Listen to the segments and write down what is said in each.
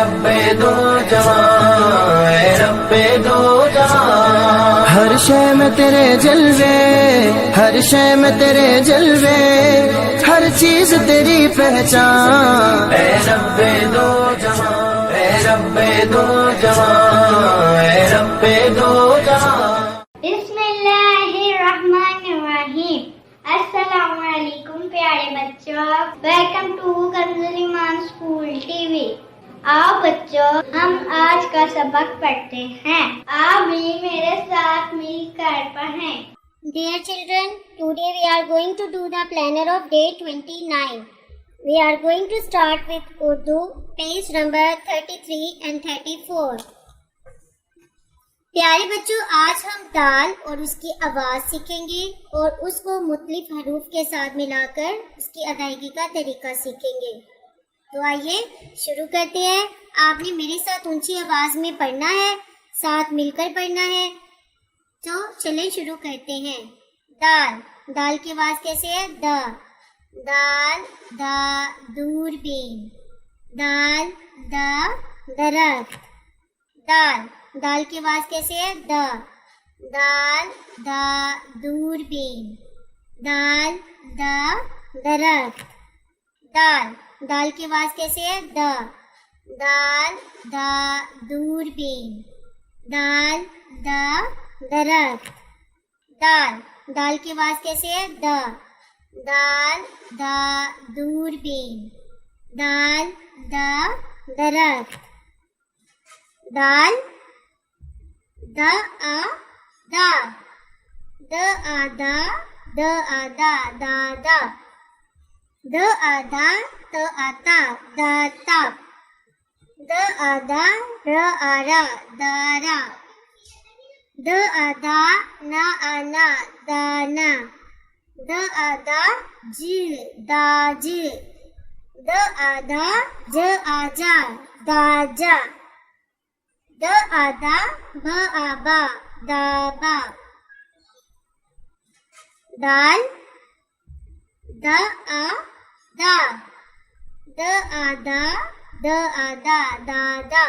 رب دو جہاں، اے رب دو جہاں، ہر شے میں تیرے جلوے، ہر شے میں تیرے جلوے، ہر چیز تیری پہچان، اے رب دو جہاں، اے رب دو جہاں، اے رب دو جہاں۔ بسم اللہ الرحمن الرحیم۔ السلام علیکم پیارے بچوں، ویلکم ٹو کنزل ایمان اسکول ٹی وی۔ آؤ بچوں ہم آج کا سبق پڑھتے ہیں، آپ بھی میرے ساتھ مل کر پڑھیں۔ Dear children, today we are going to do the planner of day 29. We are going to start with Urdu, page number 33 and 34. پیارے بچوں آج ہم دال اور اس کی آواز سیکھیں گے اور اس کو مختلف حروف کے ساتھ ملا کر اس کی ادائیگی کا طریقہ سیکھیں گے۔ تو آئیے شروع کرتے ہیں۔ آپ نے میرے ساتھ اونچی آواز میں پڑھنا ہے، ساتھ مل کر پڑھنا ہے۔ تو چلیں شروع کرتے ہیں۔ دال، دال کی آواز کیسے ہے؟ دا، دال، دا، دوربین، دال، دا، درخت، دال، دال کی آواز کیسے ہے؟ دا، دال، دا، دوربین، دال، دا، درخت، دال، دال کی آواز کیسے ہے؟ دا، دال، دا، دوربین، دال، دا، درخت، دال، دال کی آواز کیسے ہے؟ دا، دال، دا، دوربین، دال، دا، درخت، دال، دا آ دا، دا آ دا، دا آ دا، دا دا، دا آ دا، تا آ تا، دا تا، دا آ دا، را آ را، دا را، دا آ دا، نا آ نا، دا نا، دا آ دا، جی دا جی، دا آ دا، ج آ جا، دا جا، دا آ دا، با آ با، دا با، دال، دا آ دا، دا آ دا، دا آ دا، دا دا،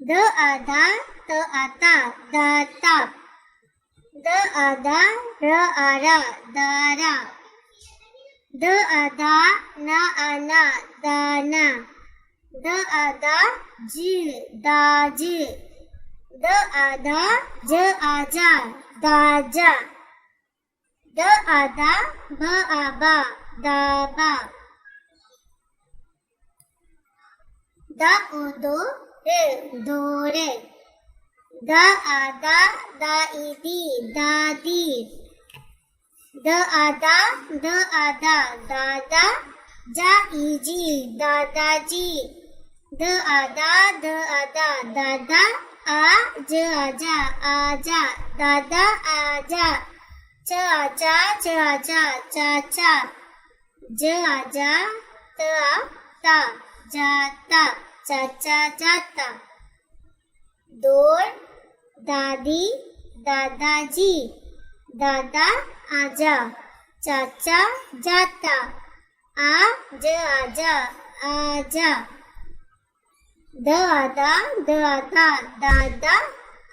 دا آ دا، تا آ تا، دا تا، دا آ دا، را آ را، دا را، دا آ دا، نا آ نا، دا نا، دا آ دا، جی دا جی، دا آ دا، ج آ جا، دا جا، دا آ دا، با آ با، دا با، دا او دو رے، دو رے، دا آ دا، دا ای دی، دا دی، دا آ دا، دا آ دا، دا دا، جا ای جی، دا دا جی، دا آ دا، دا آ دا، دا دا، آ ج آ جا، آ جا، دا دا آ جا، چ آ چا، چ آ چا، چا چا، ج آ جا، ت آ تا، جا تا، چا چا جاتا، دور، دادی، دادا جی، دادا آجا، چاچا جاتا، آ ج آ جا، آجا، دا دا، دا تا، دادا،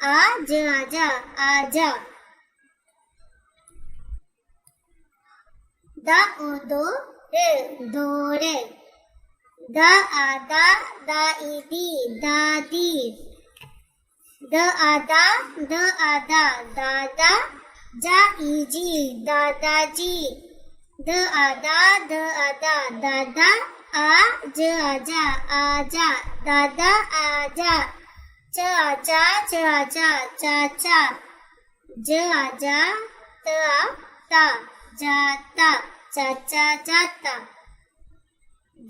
آ ج آ جا، آجا، دا او دو رے، دو رے، دا آ دا، دا ای دی، دا دی، دا آ دا، دا آ دا، دا دا، جا ای جی، دا دا جی، دا آ دا، دا آ دا، دا دا، آ ج آ جا، آ جا، دا دا آ جا، چ آ چا، چ آ چا، چا چا، ج آ جا، ت آ تا، جا تا، چا چا جاتا،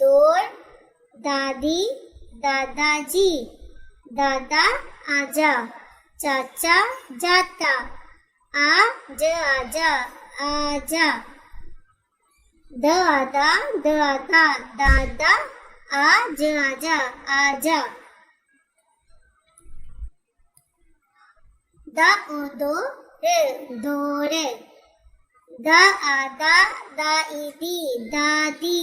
دور، دادی، دادا جی، دادا آجا، چاچا جاتا، آ ج آ جا، آجا، دا دا، دا تا، دادا، آ ج آ جا، آجا، دا او دو رے، دو رے، دا آ دا، دا ای دی، دا دی،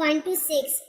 1 to 6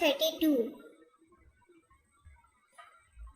32,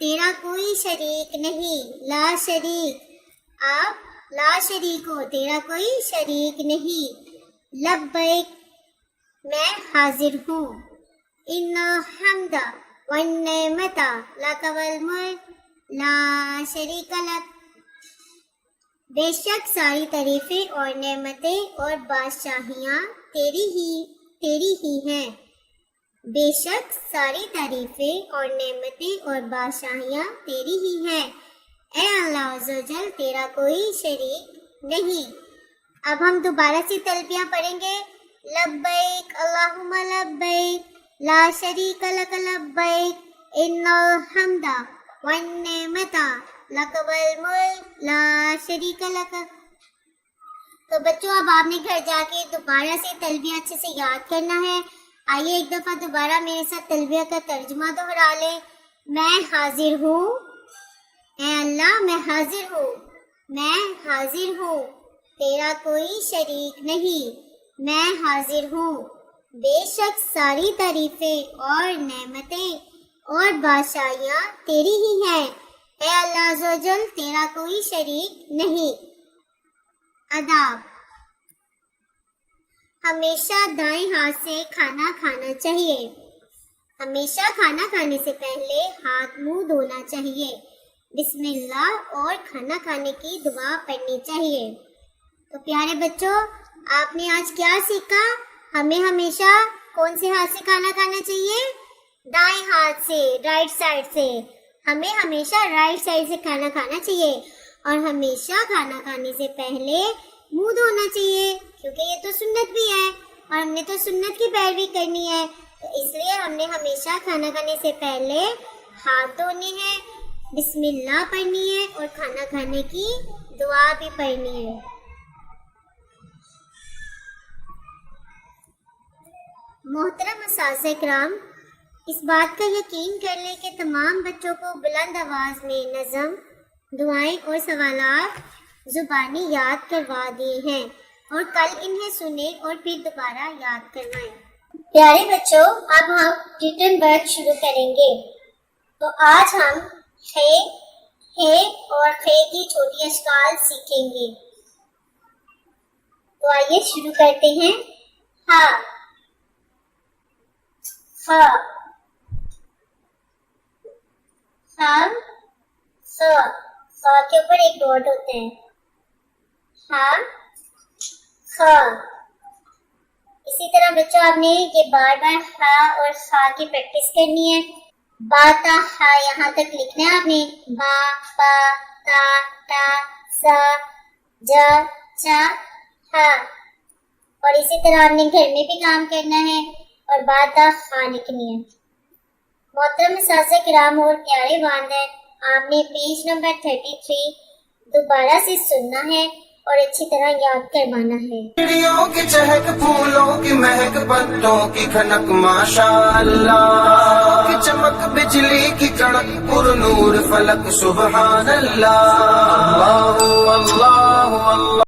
تیرا کوئی شریک نہیں، لا شریک، آپ لا شریک ہو، تیرا کوئی شریک نہیں۔ لبیک، میں حاضر ہوں۔ ان الحمد والنعمت لک والملک لا شریک لک، بے شک ساری تعریفیں اور نعمتیں اور بادشاہیاں تیری ہی ہیں، بے شک ساری تعریفیں اور نعمتیں اور بادشاہیاں تیری ہی ہیں، اے اللہ عز و جل تیرا کوئی شریک نہیں۔ اب ہم دوبارہ سے تلبیہ پڑھیں گے۔ لبیک اللہم لبیک لا شریک لک لبیک ان الحمد والنعمت لک والملک لا شریک لک۔ تو بچوں اب آپ نے گھر جا کے دوبارہ سے تلبیہ اچھے سے یاد کرنا ہے۔ آئیے ایک دفعہ دوبارہ میرے ساتھ تلبیہ کا ترجمہ دہرا لیں۔ میں حاضر ہوں، اے اللہ میں حاضر ہوں، میں حاضر ہوں، تیرا کوئی شریک نہیں، میں حاضر ہوں، بے شک ساری تعریفیں اور نعمتیں اور بادشاہیاں تیری ہی ہیں، اے اللہ عز و جل تیرا کوئی شریک نہیں۔ آداب، ہمیشہ دائیں ہاتھ سے کھانا کھانا چاہیے۔ ہمیشہ کھانا کھانے سے پہلے ہاتھ منہ دھونا چاہیے، بسم اللہ اور کھانا کھانے کی دعا پڑھنی چاہیے۔ تو پیارے بچوں، آپ نے آج کیا سیکھا؟ ہمیں ہمیشہ کون سے ہاتھ سے کھانا کھانا چاہیے؟ دائیں ہاتھ سے، رائٹ سائڈ سے۔ ہمیں ہمیشہ رائٹ سائڈ سے کھانا کھانا چاہیے، اور ہمیشہ کھانا کھانے سے پہلے منہ دھونا چاہیے، کیونکہ یہ تو سنت بھی ہے اور ہم نے تو سنت کی پیروی کرنی ہے، تو اس لیے ہم نے ہمیشہ کھانا کھانے سے پہلے ہاتھ دھونے ہیں، بسم اللہ پڑھنی ہے اور کھانا کھانے کی دعا بھی پڑھنی ہے۔ محترم اساتذہ کرام، اس بات کا یقین کر لیں کہ تمام بچوں کو بلند آواز میں نظم، دعائیں اور سوالات زبانی یاد کروا دیے ہیں، اور کل انہیں سنیں اور پھر دوبارہ یاد کروائیں۔ پیارے بچوں، اب ہم ریٹن ورک شروع کریں گے۔ تو آج ہم ہے اور خے کی چھوٹی اشکال سیکھیں گے۔ تو آئیے شروع کرتے ہیں۔ ہا، خا، خا کے اوپر ایک ڈاٹ ہوتا ہے، ہا خا۔ اسی طرح بچوں آپ نے یہ بار بار ہا اور خا کی پریکٹس کرنی ہے۔ با تا ہا یہاں تک لکھنا ہے آپ نے، با پا تا تا سا جا چا ہا، اور اسی طرح آپ نے گھر میں بھی کام کرنا ہے اور با تا خا لکھنی ہے۔ محترم اساتذہ کرام اور پیارے والدین، آپ نے پیج نمبر 33 دوبارہ سے سننا ہے اور اچھی طرح یاد کروانا ہے۔ چڑیوں کی چہک، پھولوں کی مہک، پتوں کی کھنک، ماشاءاللہ کی چمک، بجلی کی کڑک، پر نور فلک، سبحان اللہ، اللہ اللہ اللہ۔